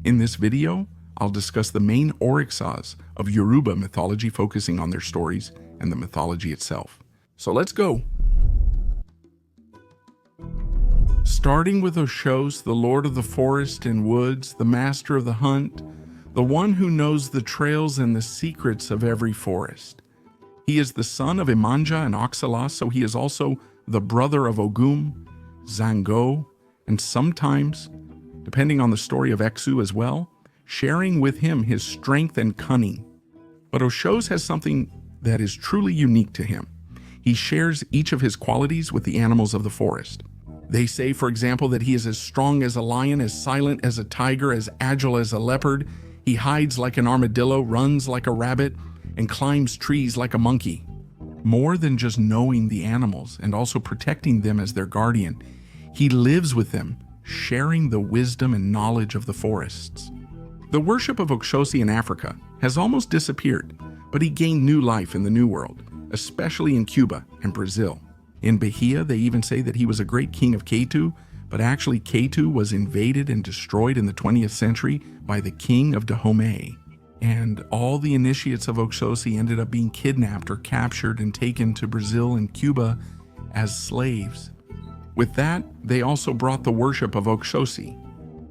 In this video, I'll discuss the main Orixás of Yoruba mythology, focusing on their stories and the mythology itself. So let's go! Starting with Oshos, the lord of the forest and woods, the master of the hunt, the one who knows the trails and the secrets of every forest. He is the son of Imanja and Oxala, so he is also the brother of Ogum, Zango, and sometimes, depending on the story of Exu as well, sharing with him his strength and cunning. But Oshos has something that is truly unique to him. He shares each of his qualities with the animals of the forest. They say, for example, that he is as strong as a lion, as silent as a tiger, as agile as a leopard. He hides like an armadillo, runs like a rabbit, and climbs trees like a monkey. More than just knowing the animals and also protecting them as their guardian, he lives with them, sharing the wisdom and knowledge of the forests. The worship of Oxóssi in Africa has almost disappeared, but he gained new life in the New World, especially in Cuba and Brazil. In Bahia, they even say that he was a great king of Ketu, but actually Ketu was invaded and destroyed in the 20th century by the king of Dahomey. And all the initiates of Oxóssi ended up being kidnapped or captured and taken to Brazil and Cuba as slaves. With that, they also brought the worship of Oxóssi.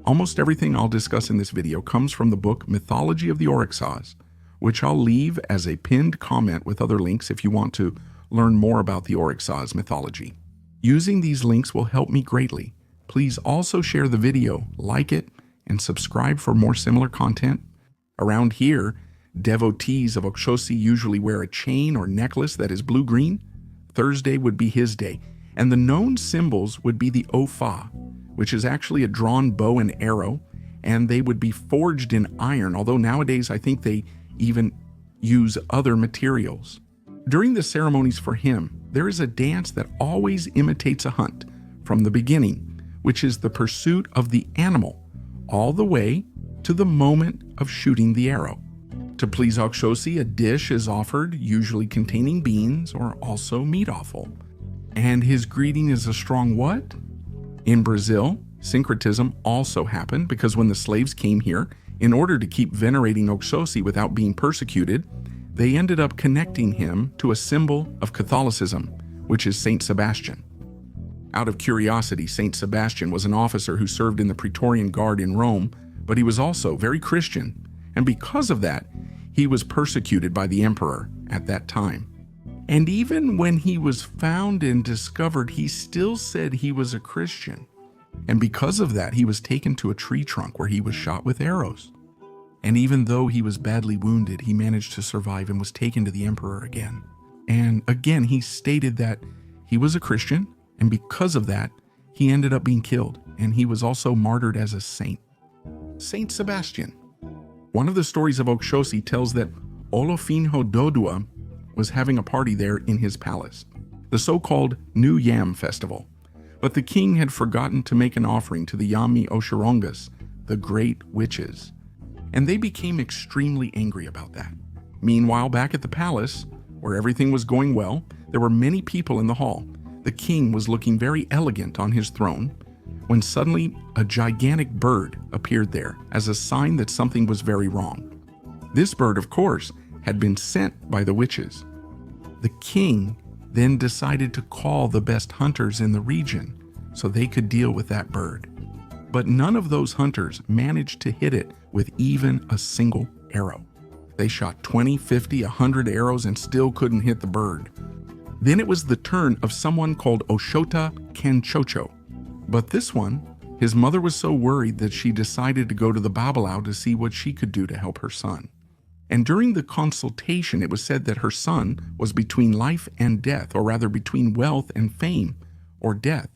Almost everything I'll discuss in this video comes from the book Mythology of the Orixás, which I'll leave as a pinned comment with other links if you want to learn more about the Orixás mythology. Using these links will help me greatly. Please also share the video, like it, and subscribe for more similar content. Around here, devotees of Oxóssi usually wear a chain or necklace that is blue-green. Thursday would be his day, and the known symbols would be the Ofa, which is actually a drawn bow and arrow, and they would be forged in iron, although nowadays I think they even use other materials. During the ceremonies for him, there is a dance that always imitates a hunt from the beginning, which is the pursuit of the animal, all the way to the moment of shooting the arrow. To please Oxóssi, a dish is offered, usually containing beans or also meat offal. And his greeting is a strong what? In Brazil, Syncretism also happened because when the slaves came here, in order to keep venerating Oxóssi without being persecuted, they ended up connecting him to a symbol of Catholicism, which is Saint Sebastian. Out of curiosity, Saint Sebastian was an officer who served in the Praetorian Guard in Rome, but he was also very Christian, and because of that, he was persecuted by the emperor at that time. And even when he was found and discovered, he still said he was a Christian. And because of that, he was taken to a tree trunk where he was shot with arrows. And even though he was badly wounded, he managed to survive and was taken to the emperor again. And again, he stated that he was a Christian, and because of that, he ended up being killed, and he was also martyred as a saint. Saint Sebastian. One of the stories of Oxóssi tells that Olofinho Dodua was having a party there in his palace, the so-called New Yam Festival. But the king had forgotten to make an offering to the Yami Oshirongas, the great witches, and they became extremely angry about that. Meanwhile, back at the palace, where everything was going well, there were many people in the hall. The king was looking very elegant on his throne, when suddenly a gigantic bird appeared there as a sign that something was very wrong. This bird, of course, had been sent by the witches. The king then decided to call the best hunters in the region so they could deal with that bird. But none of those hunters managed to hit it with even a single arrow. They shot 20, 50, 100 arrows and still couldn't hit the bird. Then it was the turn of someone called Oshota Kanchocho. But this one, his mother was so worried that she decided to go to the Babalao to see what she could do to help her son. And during the consultation, it was said that her son was between life and death, or rather between wealth and fame, or death.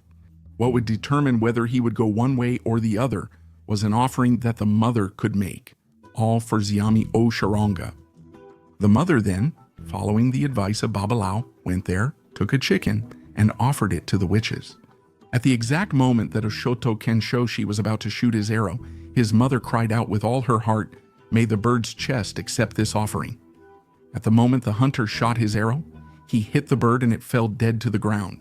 What would determine whether he would go one way or the other was an offering that the mother could make, all for Xiami Oshironga. The mother then, following the advice of Babalao, went there, took a chicken, and offered it to the witches. At the exact moment that Oshoto Kenshoshi was about to shoot his arrow, his mother cried out with all her heart, "May the bird's chest accept this offering." At the moment the hunter shot his arrow, he hit the bird and it fell dead to the ground.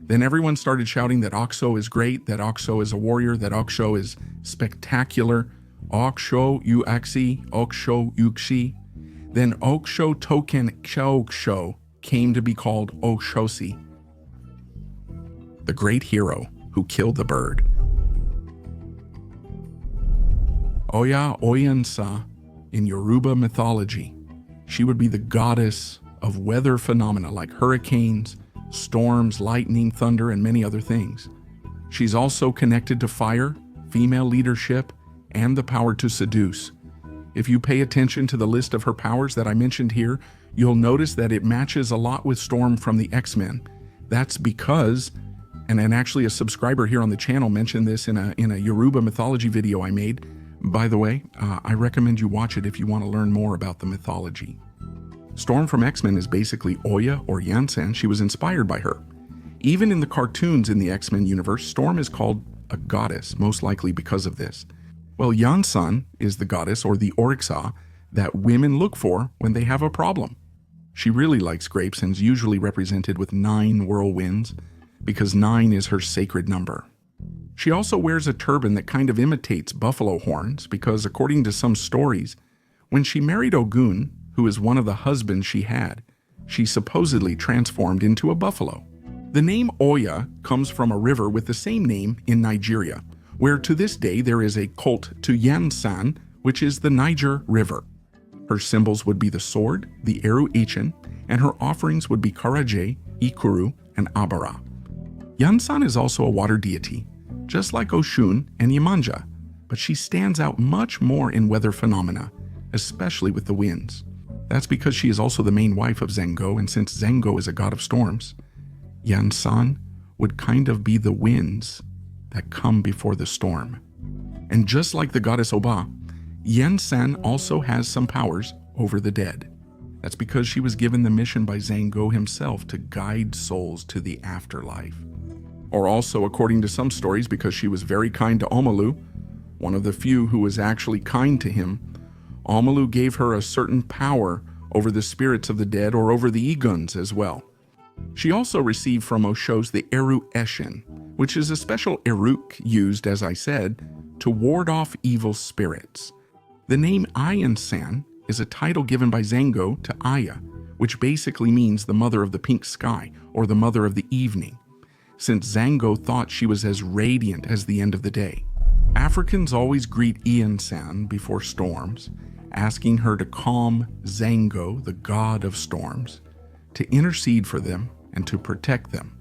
Then everyone started shouting that Oxo is great, that Oxo is a warrior, that Oxo is spectacular, Oksho Uaxi, Oksho Uxi. Then Oksho Token Ksho came to be called Oxóssi, the great hero who killed the bird. Oya Iansan in Yoruba mythology. She would be the goddess of weather phenomena like hurricanes, storms, lightning, thunder, and many other things. She's also connected to fire, female leadership, and the power to seduce. If you pay attention to the list of her powers that I mentioned here, you'll notice that it matches a lot with Storm from the X-Men. That's because, and actually a subscriber here on the channel mentioned this in a Yoruba mythology video I made. By the way, I recommend you watch it if you want to learn more about the mythology. Storm from X-Men is basically Oya or Iansan. She was inspired by her. Even in the cartoons in the X-Men universe, Storm is called a goddess, most likely because of this. Well, Iansan is the goddess, or the Orixás, that women look for when they have a problem. She really likes grapes and is usually represented with 9 whirlwinds, because 9 is her sacred number. She also wears a turban that kind of imitates buffalo horns, because according to some stories, when she married Ogun, who is one of the husbands she had, she supposedly transformed into a buffalo. The name Oya comes from a river with the same name in Nigeria, where to this day there is a cult to Iansan, which is the Niger River. Her symbols would be the sword, the Eru Ichin, and her offerings would be Karaje, Ikuru, and Abara. Iansan is also a water deity, just like Oshun and Yemanja, but she stands out much more in weather phenomena, especially with the winds. That's because she is also the main wife of Zango, and since Zango is a god of storms, Iansan would kind of be the winds that come before the storm. And just like the goddess Oba, Iansan also has some powers over the dead. That's because she was given the mission by Zango himself to guide souls to the afterlife. Or also, according to some stories, because she was very kind to Omalu, one of the few who was actually kind to him, Omalu gave her a certain power over the spirits of the dead or over the Eguns as well. She also received from Oshos the Eru Eshin, which is a special eruk used, as I said, to ward off evil spirits. The name Iansan is a title given by Zango to Aya, which basically means the mother of the pink sky or the mother of the evening, since Zango thought she was as radiant as the end of the day. Africans always greet Iansan before storms, asking her to calm Zango, the god of storms, to intercede for them and to protect them.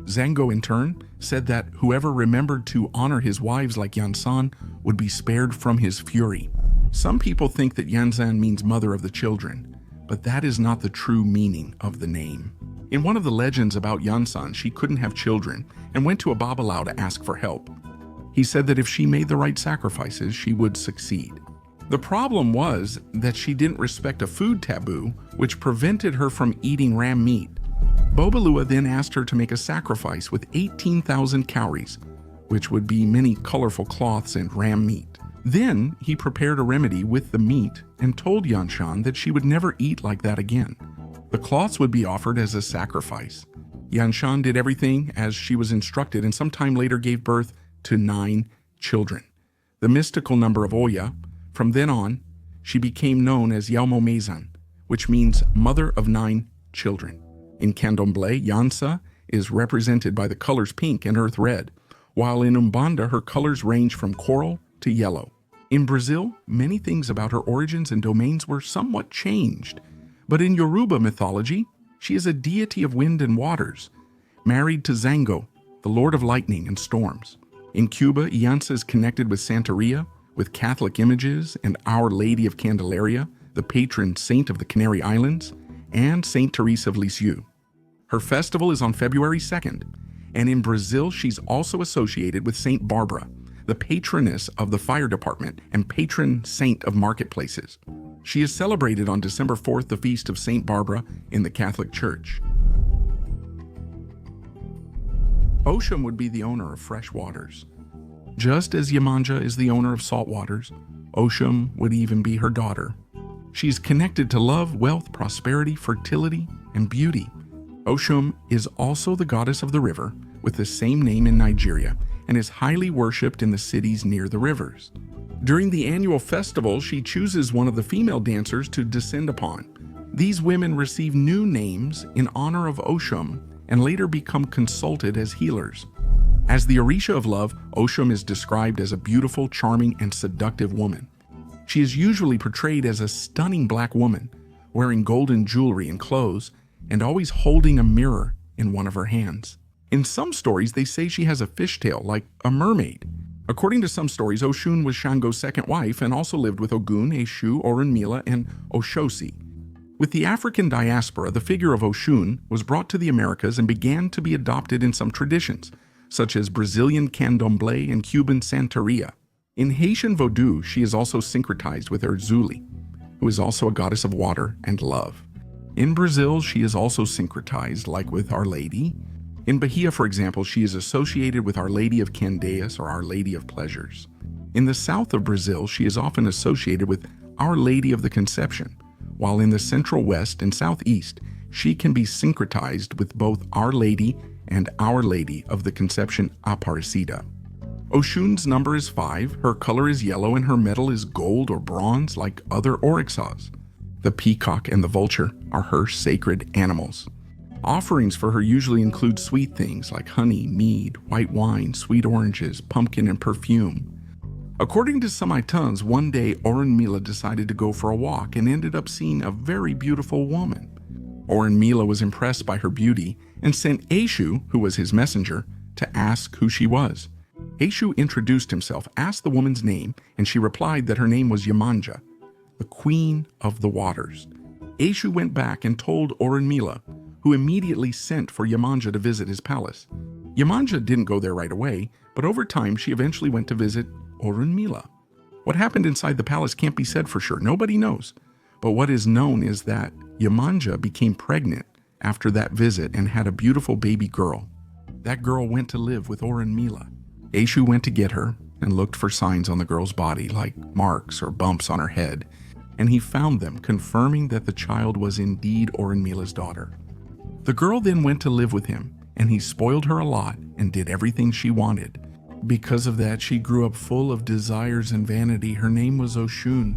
Zango, in turn, said that whoever remembered to honor his wives like Iansan would be spared from his fury. Some people think that Iansan means mother of the children, but that is not the true meaning of the name. In one of the legends about Iansan, she couldn't have children and went to Obatala to ask for help. He said that if she made the right sacrifices, she would succeed. The problem was that she didn't respect a food taboo, which prevented her from eating ram meat. Bobalua then asked her to make a sacrifice with 18,000 cowries, which would be many colorful cloths and ram meat. Then he prepared a remedy with the meat and told Iansan that she would never eat like that again. The cloths would be offered as a sacrifice. Iansan did everything as she was instructed and sometime later gave birth to 9 children, the mystical number of Oya. From then on, she became known as Yaomomezan, which means mother of 9 children. In Candomblé, Iansan is represented by the colors pink and earth red, while in Umbanda her colors range from coral to yellow. In Brazil, many things about her origins and domains were somewhat changed, but in Yoruba mythology, she is a deity of wind and waters, married to Zango, the lord of lightning and storms. In Cuba, Iansan is connected with Santeria, with Catholic images, and Our Lady of Candelaria, the patron saint of the Canary Islands, and Saint Teresa of Lisieux. Her festival is on February 2nd, and in Brazil she's also associated with Saint Barbara, the patroness of the fire department and patron saint of marketplaces. She is celebrated on December 4th, the feast of Saint Barbara in the Catholic Church. Oshum would be the owner of fresh waters. Just as Yemanja is the owner of salt waters, Oshum would even be her daughter. She's connected to love, wealth, prosperity, fertility, and beauty. Oshum is also the goddess of the river, with the same name in Nigeria, and is highly worshipped in the cities near the rivers. During the annual festival, she chooses one of the female dancers to descend upon. These women receive new names in honor of Oshum and later become consulted as healers. As the Orisha of love, Oshum is described as a beautiful, charming, and seductive woman. She is usually portrayed as a stunning black woman, wearing golden jewelry and clothes, and always holding a mirror in one of her hands. In some stories, they say she has a fishtail, like a mermaid. According to some stories, Oshun was Shango's second wife and also lived with Ogun, Eshu, Orunmila, and Oshóssi. With the African diaspora, the figure of Oshun was brought to the Americas and began to be adopted in some traditions, such as Brazilian candomblé and Cuban santeria. In Haitian Vodou, she is also syncretized with Erzuli, who is also a goddess of water and love. In Brazil, she is also syncretized, like with Our Lady. In Bahia, for example, she is associated with Our Lady of Candeias or Our Lady of Pleasures. In the south of Brazil, she is often associated with Our Lady of the Conception, while in the central west and southeast, she can be syncretized with both Our Lady and Our Lady of the Conception Aparecida. Oshun's number is 5, her color is yellow, and her metal is gold or bronze like other Orixás. The peacock and the vulture are her sacred animals. Offerings for her usually include sweet things like honey, mead, white wine, sweet oranges, pumpkin, and perfume. According to some Itans, one day Orunmila decided to go for a walk and ended up seeing a very beautiful woman. Orunmila was impressed by her beauty and sent Eshu, who was his messenger, to ask who she was. Eshu introduced himself, asked the woman's name, and she replied that her name was Yemanja, the Queen of the Waters. Eshu went back and told Orunmila, who immediately sent for Yemanja to visit his palace. Yemanja didn't go there right away, but over time she eventually went to visit Orunmila. What happened inside the palace can't be said for sure. Nobody knows. But what is known is that Yemanja became pregnant after that visit and had a beautiful baby girl. That girl went to live with Orunmila. Eshu went to get her and looked for signs on the girl's body, like marks or bumps on her head, and he found them, confirming that the child was indeed Orunmila's daughter. The girl then went to live with him, and he spoiled her a lot and did everything she wanted. Because of that, she grew up full of desires and vanity. Her name was Oshun.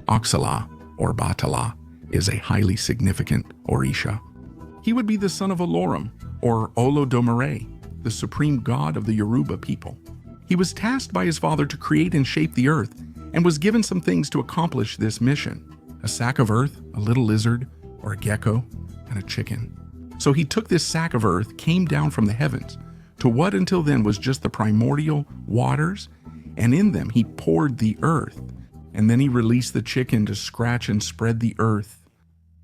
Oxala, or Obatala, is a highly significant Orisha. He would be the son of Olorum, or Olodumare, the supreme god of the Yoruba people. He was tasked by his father to create and shape the earth, and was given some things to accomplish this mission: a sack of earth, a little lizard, or a gecko, and a chicken. So he took this sack of earth, came down from the heavens, to what until then was just the primordial waters, and in them he poured the earth. And then he released the chicken to scratch and spread the earth.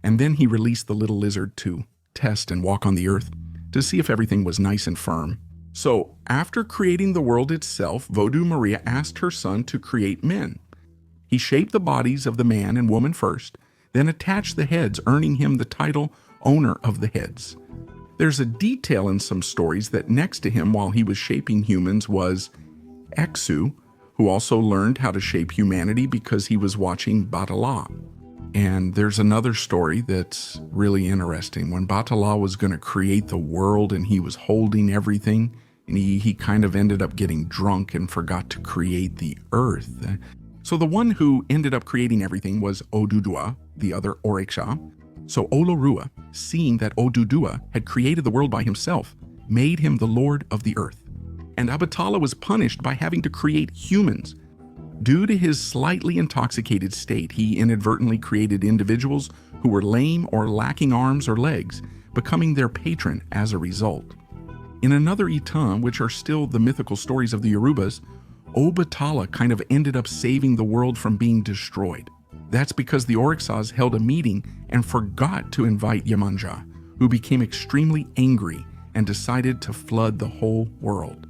And then he released the little lizard to test and walk on the earth to see if everything was nice and firm. So after creating the world itself, Vodou Maria asked her son to create men. He shaped the bodies of the man and woman first, then attached the heads, earning him the title owner of the heads. There's a detail in some stories that next to him while he was shaping humans was Exu, who also learned how to shape humanity because he was watching Obatala. And there's another story that's really interesting. When Obatala was going to create the world and he was holding everything, and he kind of ended up getting drunk and forgot to create the earth. So the one who ended up creating everything was Odudua, the other Orixá. So Olorua, seeing that Odudua had created the world by himself, made him the lord of the earth. And Obatala was punished by having to create humans. Due to his slightly intoxicated state, he inadvertently created individuals who were lame or lacking arms or legs, becoming their patron as a result. In another Itan, which are still the mythical stories of the Yorubas, Obatala kind of ended up saving the world from being destroyed. That's because the Orixás held a meeting and forgot to invite Yemanja, who became extremely angry and decided to flood the whole world.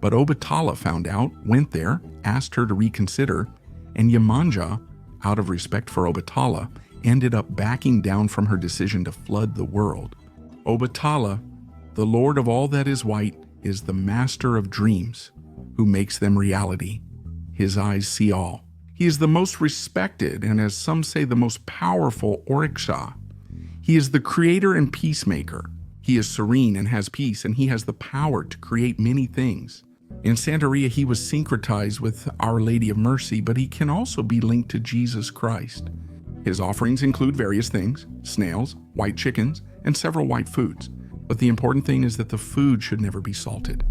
But Obatala found out, went there, asked her to reconsider, and Yemanja, out of respect for Obatala, ended up backing down from her decision to flood the world. Obatala, the lord of all that is white, is the master of dreams, who makes them reality. His eyes see all. He is the most respected and, as some say, the most powerful Orixá. He is the creator and peacemaker. He is serene and has peace, and he has the power to create many things. In Santeria, he was syncretized with Our Lady of Mercy, but he can also be linked to Jesus Christ. His offerings include various things: snails, white chickens, and several white foods. But the important thing is that the food should never be salted.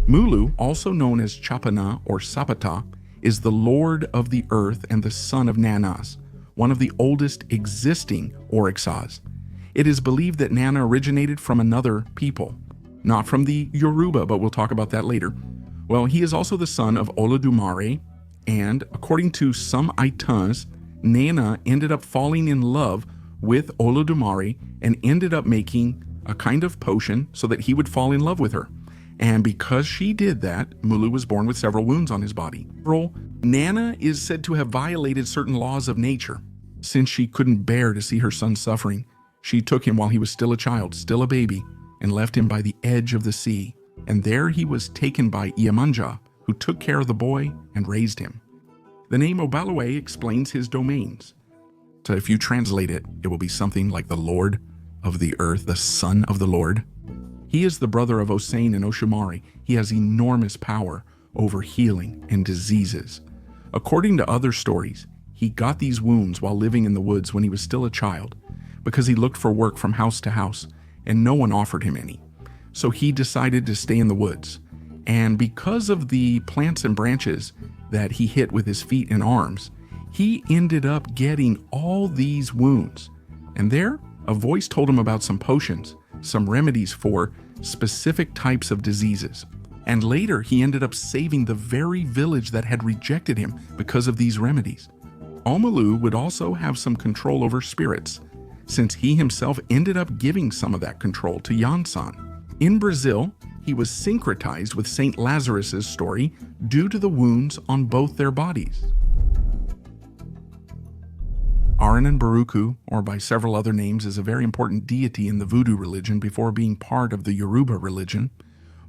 Mulu, also known as Chapana or Sapata, is the lord of the earth and the son of Nanas, one of the oldest existing Orixás. It is believed that Nana originated from another people, not from the Yoruba, but we'll talk about that later. Well, he is also the son of Olodumare, and according to some Aitans, Nana ended up falling in love with Olodumare and ended up making a kind of potion so that he would fall in love with her. And because she did that, Mulu was born with several wounds on his body. Nana is said to have violated certain laws of nature. Since she couldn't bear to see her son suffering, she took him while he was still a child, still a baby, and left him by the edge of the sea. And there he was taken by Iyemanja, who took care of the boy and raised him. The name Obalue explains his domains. So if you translate it, it will be something like the Lord of the earth, the Son of the Lord. He is the brother of Osain and Oshumari. He has enormous power over healing and diseases. According to other stories, he got these wounds while living in the woods when he was still a child, because he looked for work from house to house, and no one offered him any. So he decided to stay in the woods. And because of the plants and branches that he hit with his feet and arms, he ended up getting all these wounds. And there, a voice told him about some potions, some remedies for specific types of diseases. And later, he ended up saving the very village that had rejected him because of these remedies. Omalu would also have some control over spirits, since he himself ended up giving some of that control to Iansan. In Brazil, he was syncretized with Saint Lazarus's story due to the wounds on both their bodies. Aranan Baruku, or by several other names, is a very important deity in the Voodoo religion before being part of the Yoruba religion,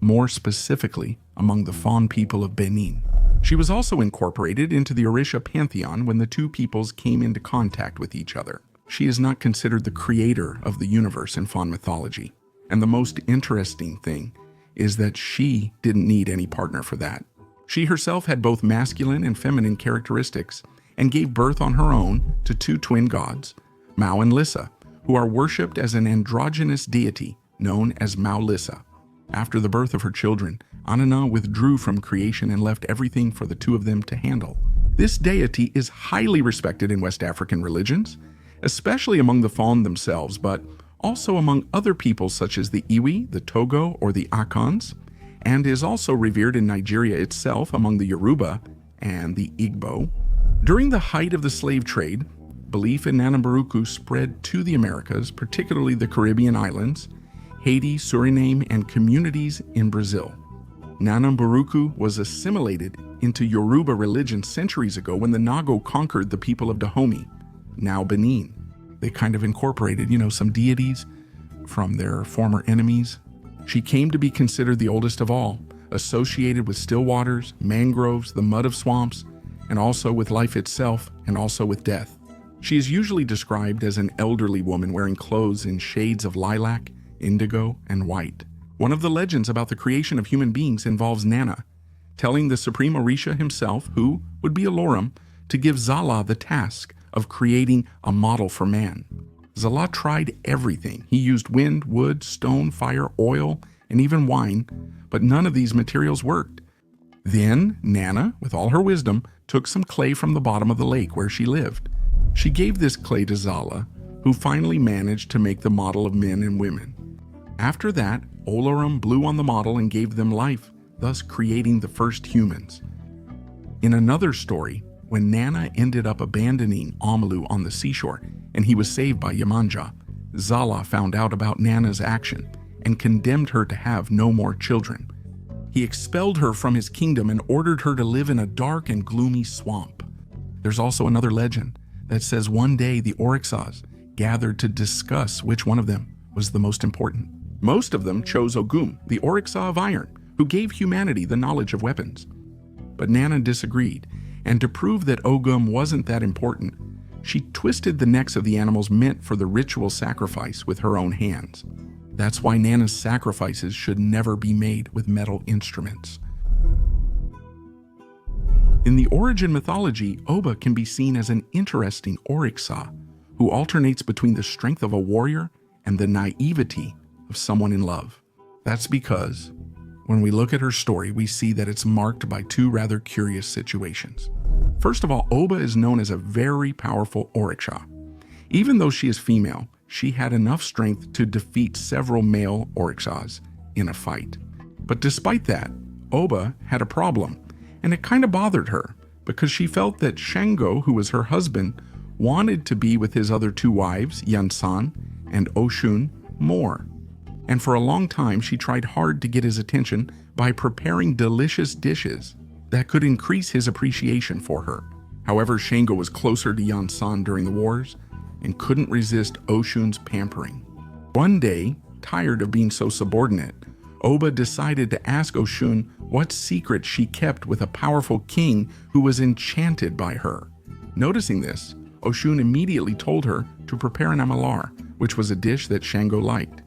more specifically among the Fon people of Benin. She was also incorporated into the Orisha pantheon when the two peoples came into contact with each other. She is not considered the creator of the universe in Fon mythology, and the most interesting thing is that she didn't need any partner for that. She herself had both masculine and feminine characteristics, and gave birth on her own to two twin gods, Mao and Lissa, who are worshipped as an androgynous deity known as Mao Lissa. After the birth of her children, Anana withdrew from creation and left everything for the two of them to handle. This deity is highly respected in West African religions, especially among the Fon themselves, but also among other peoples such as the Iwi, the Togo, or the Akans, and is also revered in Nigeria itself among the Yoruba and the Igbo. During the height of the slave trade, belief in Nanambaruku spread to the Americas, particularly the Caribbean islands, Haiti, Suriname, and communities in Brazil. Nanambaruku was assimilated into Yoruba religion centuries ago when the Nago conquered the people of Dahomey, now Benin. They kind of incorporated, some deities from their former enemies. She came to be considered the oldest of all, associated with still waters, mangroves, the mud of swamps, and also with life itself, and also with death. She is usually described as an elderly woman wearing clothes in shades of lilac, indigo, and white. One of the legends about the creation of human beings involves Nana, telling the supreme Orisha himself, who would be Alorum, to give Zala the task of creating a model for man. Zala tried everything. He used wind, wood, stone, fire, oil, and even wine, but none of these materials worked. Then Nana, with all her wisdom, took some clay from the bottom of the lake where she lived. She gave this clay to Zala, who finally managed to make the model of men and women. After that, Olorum blew on the model and gave them life, thus creating the first humans. In another story, when Nana ended up abandoning Amalu on the seashore and he was saved by Yemanja, Zala found out about Nana's action and condemned her to have no more children. He expelled her from his kingdom and ordered her to live in a dark and gloomy swamp. There's also another legend that says one day the Orixás gathered to discuss which one of them was the most important. Most of them chose Ogum, the Orixá of iron, who gave humanity the knowledge of weapons. But Nana disagreed, and to prove that Ogum wasn't that important, she twisted the necks of the animals meant for the ritual sacrifice with her own hands. That's why Nana's sacrifices should never be made with metal instruments. In the origin mythology, Oba can be seen as an interesting Orixá who alternates between the strength of a warrior and the naivety of someone in love. That's because when we look at her story, we see that it's marked by two rather curious situations. First of all, Oba is known as a very powerful Orixá. Even though she is female, she had enough strength to defeat several male Orixás in a fight. But despite that, Oba had a problem, and it kind of bothered her because she felt that Shango, who was her husband, wanted to be with his other two wives, Iansan and Oshun, more. And for a long time, she tried hard to get his attention by preparing delicious dishes that could increase his appreciation for her. However, Shango was closer to Iansan during the wars and couldn't resist Oshun's pampering. One day, tired of being so subordinate, Oba decided to ask Oshun what secret she kept with a powerful king who was enchanted by her. Noticing this, Oshun immediately told her to prepare an amalar, which was a dish that Shango liked.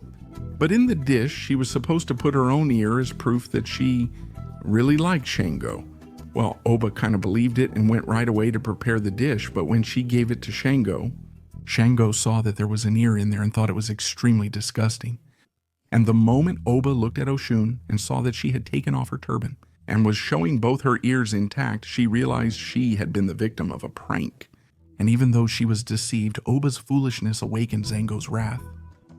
But in the dish, she was supposed to put her own ear as proof that she really liked Shango. Well, Oba kind of believed it and went right away to prepare the dish, but when she gave it to Shango, Shango saw that there was an ear in there and thought it was extremely disgusting. And the moment Oba looked at Oshun and saw that she had taken off her turban and was showing both her ears intact, she realized she had been the victim of a prank. And even though she was deceived, Oba's foolishness awakened Zango's wrath.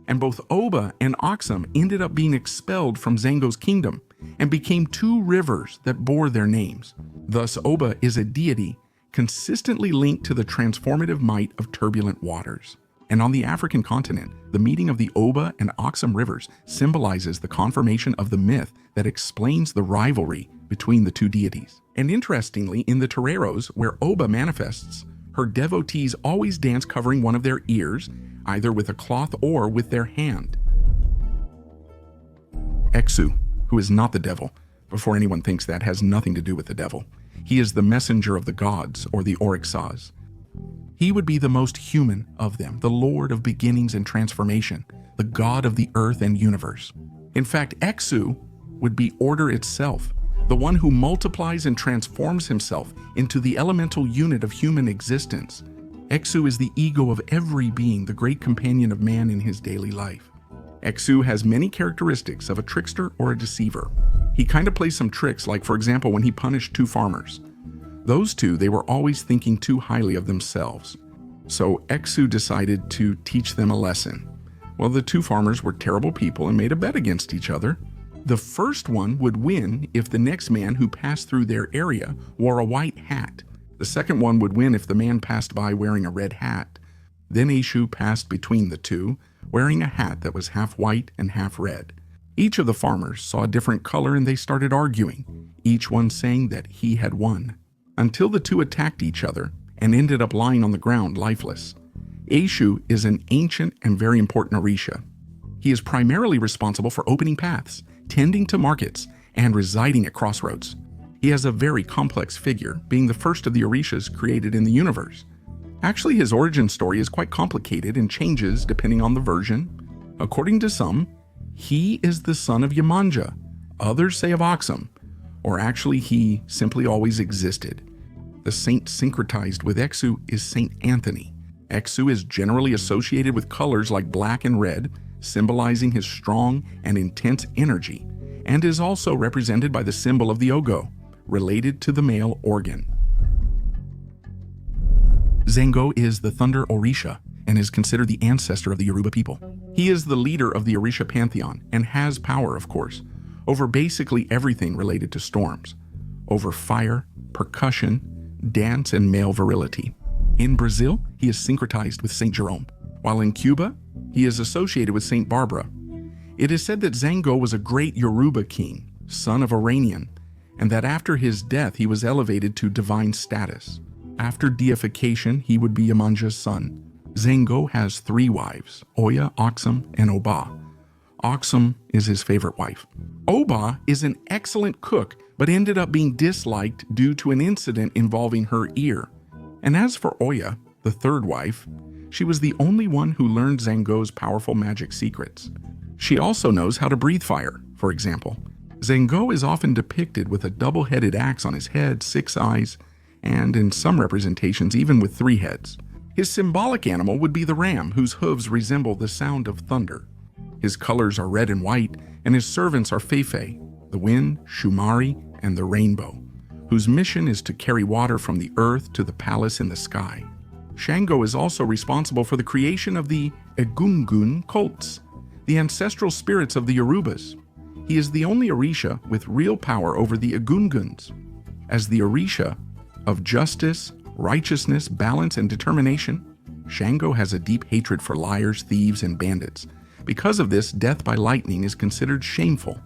And both Oba and Oxum ended up being expelled from Zango's kingdom and became two rivers that bore their names. Thus, Oba is a deity consistently linked to the transformative might of turbulent waters. And on the African continent, the meeting of the Oba and Oxum rivers symbolizes the confirmation of the myth that explains the rivalry between the two deities. And interestingly, in the toreros, where Oba manifests, her devotees always dance covering one of their ears, either with a cloth or with their hand. Exu, who is not the devil, before anyone thinks that has nothing to do with the devil. He is the messenger of the gods, or the Orixás. He would be the most human of them, the Lord of beginnings and transformation, the God of the earth and universe. In fact, Exu would be order itself, the one who multiplies and transforms himself into the elemental unit of human existence. Exu is the ego of every being, the great companion of man in his daily life. Exu has many characteristics of a trickster or a deceiver. He kind of plays some tricks, like for example when he punished two farmers. Those two, they were always thinking too highly of themselves. So Exu decided to teach them a lesson. Well, the two farmers were terrible people and made a bet against each other. The first one would win if the next man who passed through their area wore a white hat. The second one would win if the man passed by wearing a red hat. Then Exu passed between the two, wearing a hat that was half white and half red. Each of the farmers saw a different color and they started arguing, each one saying that he had won, until the two attacked each other and ended up lying on the ground lifeless. Exu is an ancient and very important Orisha. He is primarily responsible for opening paths, tending to markets, and residing at crossroads. He has a very complex figure, being the first of the Orishas created in the universe. Actually, his origin story is quite complicated and changes depending on the version. According to some, he is the son of Yemanja, others say of Oxum, or actually he simply always existed. The saint syncretized with Exu is Saint Anthony. Exu is generally associated with colors like black and red, symbolizing his strong and intense energy, and is also represented by the symbol of the Ogo, related to the male organ. Zango is the Thunder Orisha and is considered the ancestor of the Yoruba people. He is the leader of the Orisha pantheon and has power, of course, over basically everything related to storms, over fire, percussion, dance, and male virility. In Brazil, he is syncretized with Saint Jerome, while in Cuba, he is associated with Saint Barbara. It is said that Zango was a great Yoruba king, son of Iranian, and that after his death he was elevated to divine status. After deification, he would be Yemanja's son. Zango has 3 wives, Oya, Oxum, and Oba. Oxum is his favorite wife. Oba is an excellent cook, but ended up being disliked due to an incident involving her ear. And as for Oya, the 3rd wife, she was the only one who learned Zango's powerful magic secrets. She also knows how to breathe fire. For example, Zango is often depicted with a double-headed axe on his head, 6 eyes, and in some representations even with 3 heads. His symbolic animal would be the ram, whose hooves resemble the sound of thunder. His colors are red and white, and his servants are Feifei, the wind, Shumari, and the rainbow, whose mission is to carry water from the earth to the palace in the sky. Shango is also responsible for the creation of the Egungun cults, the ancestral spirits of the Yorubas. He is the only Orisha with real power over the Egunguns. As the Orisha of justice, righteousness, balance, and determination, Shango has a deep hatred for liars, thieves, and bandits. Because of this, death by lightning is considered shameful.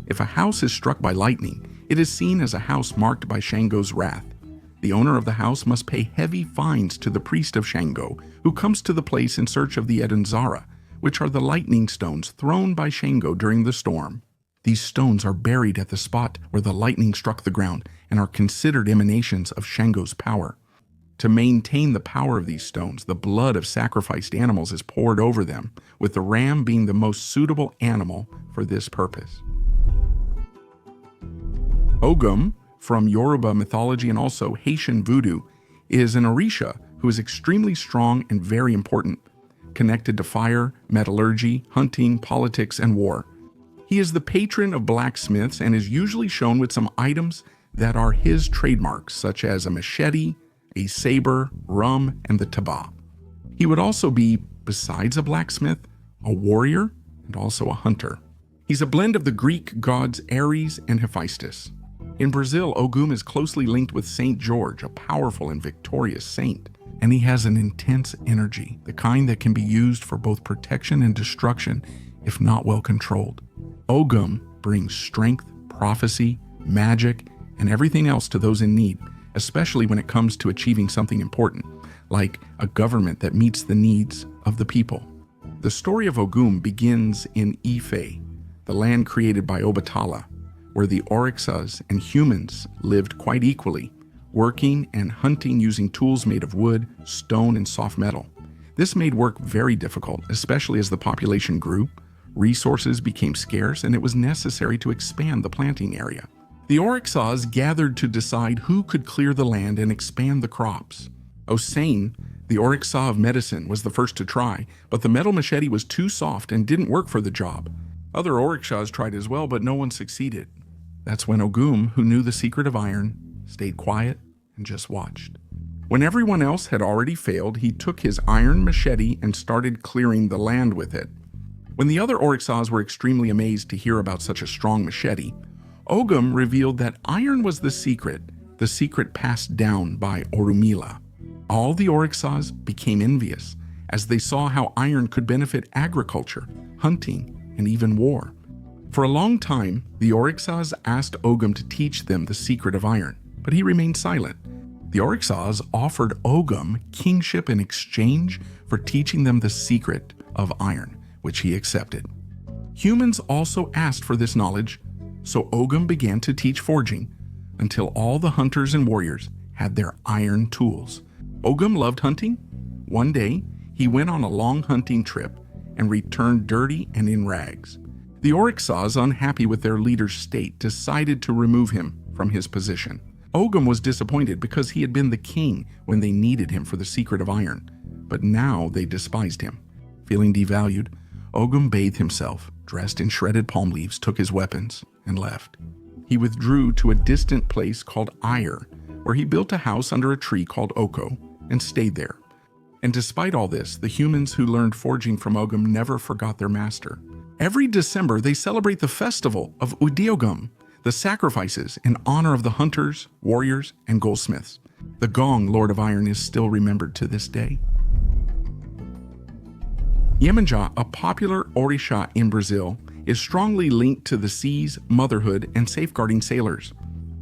If a house is struck by lightning, it is seen as a house marked by Shango's wrath. The owner of the house must pay heavy fines to the priest of Shango, who comes to the place in search of the Edunzara, which are the lightning stones thrown by Shango during the storm. These stones are buried at the spot where the lightning struck the ground and are considered emanations of Shango's power. To maintain the power of these stones, the blood of sacrificed animals is poured over them, with the ram being the most suitable animal for this purpose. Ogum, from Yoruba mythology and also Haitian voodoo, is an Orisha who is extremely strong and very important, connected to fire, metallurgy, hunting, politics, and war. He is the patron of blacksmiths and is usually shown with some items that are his trademarks, such as a machete, a saber, rum, and the taba. He would also be, besides a blacksmith, a warrior and also a hunter. He's a blend of the Greek gods Ares and Hephaestus. In Brazil, Ogum is closely linked with Saint George, a powerful and victorious saint, and he has an intense energy, the kind that can be used for both protection and destruction if not well controlled. Ogum brings strength, prophecy, magic, and everything else to those in need, especially when it comes to achieving something important, like a government that meets the needs of the people. The story of Ogum begins in Ife, the land created by Obatala, where the Orixás and humans lived quite equally, working and hunting using tools made of wood, stone, and soft metal. This made work very difficult, especially as the population grew, resources became scarce, and it was necessary to expand the planting area. The Orixás gathered to decide who could clear the land and expand the crops. Osain, the Orixá of medicine, was the first to try, but the metal machete was too soft and didn't work for the job. Other Orixás tried as well, but no one succeeded. That's when Ogum, who knew the secret of iron, stayed quiet and just watched. When everyone else had already failed, he took his iron machete and started clearing the land with it. When the other Orixás were extremely amazed to hear about such a strong machete, Ogum revealed that iron was the secret passed down by Orunmila. All the Orixás became envious as they saw how iron could benefit agriculture, hunting, and even war. For a long time, the Orixás asked Ogum to teach them the secret of iron, but he remained silent. The Orixás offered Ogum kingship in exchange for teaching them the secret of iron, which he accepted. Humans also asked for this knowledge, so Ogum began to teach forging until all the hunters and warriors had their iron tools. Ogum loved hunting. One day, he went on a long hunting trip and returned dirty and in rags. The Orixás, unhappy with their leader's state, decided to remove him from his position. Ogum was disappointed because he had been the king when they needed him for the secret of iron, but now they despised him. Feeling devalued, Ogum bathed himself, dressed in shredded palm leaves, took his weapons, and left. He withdrew to a distant place called Ire, where he built a house under a tree called Oko, and stayed there. And despite all this, the humans who learned forging from Ogum never forgot their master. Every December, they celebrate the festival of Udiogum, the sacrifices in honor of the hunters, warriors, and goldsmiths. The Gong, Lord of Iron, is still remembered to this day. Iemanjá, a popular Orixá in Brazil, is strongly linked to the seas, motherhood, and safeguarding sailors.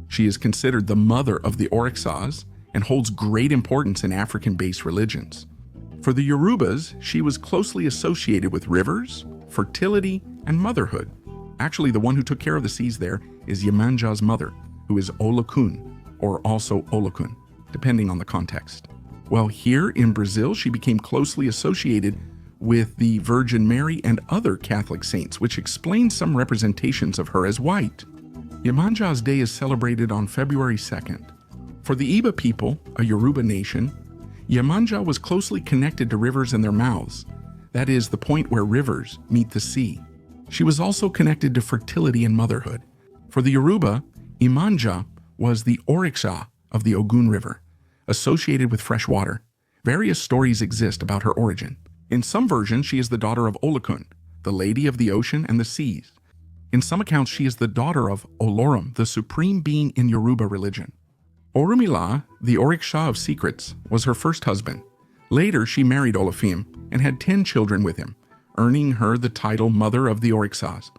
She is considered the mother of the Orixás and holds great importance in African-based religions. For the Yorubas, she was closely associated with rivers, fertility, and motherhood. Actually, the one who took care of the seas there is Iemanjá's mother, who is Olokun, or also Olokun, depending on the context. While here in Brazil, she became closely associated with the Virgin Mary and other Catholic saints, which explains some representations of her as white. Yemanja's Day is celebrated on February 2nd. For the Iba people, a Yoruba nation, Yemanja was closely connected to rivers and their mouths, that is, the point where rivers meet the sea. She was also connected to fertility and motherhood. For the Yoruba, Imanja was the Orixá of the Ogun River, associated with fresh water. Various stories exist about her origin. In some versions, she is the daughter of Olokun, the lady of the ocean and the seas. In some accounts, she is the daughter of Olorum, the supreme being in Yoruba religion. Orunmila, the Orixá of secrets, was her first husband. Later, she married Olafim and had 10 children with him, earning her the title Mother of the Orixás.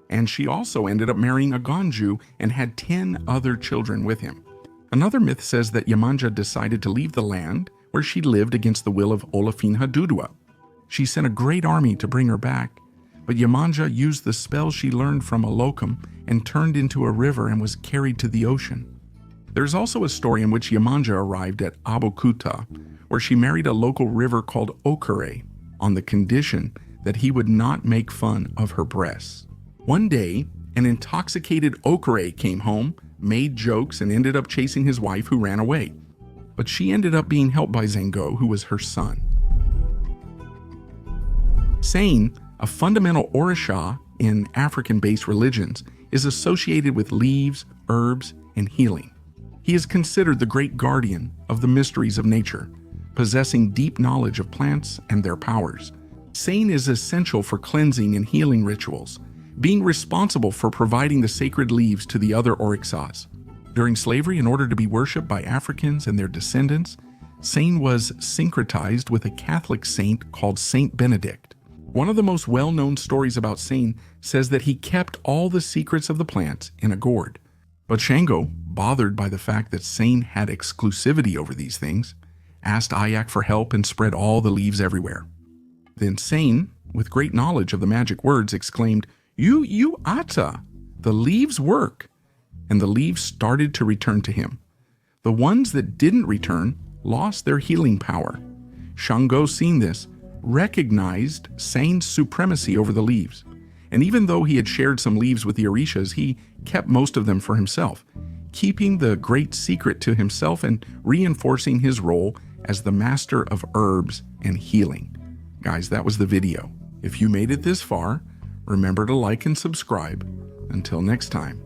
And she also ended up marrying a Ganju and had 10 other children with him. Another myth says that Yemanja decided to leave the land where she lived against the will of Olafin Hadudwa. She sent a great army to bring her back, but Yemanja used the spell she learned from Olokum and turned into a river and was carried to the ocean. There's also a story in which Yemanja arrived at Abokuta, where she married a local river called Okere, on the condition that he would not make fun of her breasts. One day, an intoxicated Okere came home, made jokes, and ended up chasing his wife, who ran away. But she ended up being helped by Zengo, who was her son. Sain, a fundamental Orisha in African-based religions, is associated with leaves, herbs, and healing. He is considered the great guardian of the mysteries of nature, possessing deep knowledge of plants and their powers. Sain is essential for cleansing and healing rituals, being responsible for providing the sacred leaves to the other Orixás. During slavery, in order to be worshipped by Africans and their descendants, Sain was syncretized with a Catholic saint called Saint Benedict. One of the most well-known stories about Sain says that he kept all the secrets of the plants in a gourd. But Shango, bothered by the fact that Sain had exclusivity over these things, asked Ayak for help and spread all the leaves everywhere. Then Sain, with great knowledge of the magic words, exclaimed, You Ata! The leaves work! And the leaves started to return to him. The ones that didn't return lost their healing power. Shango, seeing this, recognized Sain's supremacy over the leaves. And even though he had shared some leaves with the Orishas, he kept most of them for himself, keeping the great secret to himself and reinforcing his role as the master of herbs and healing. Guys, that was the video. If you made it this far, remember to like and subscribe. Until next time.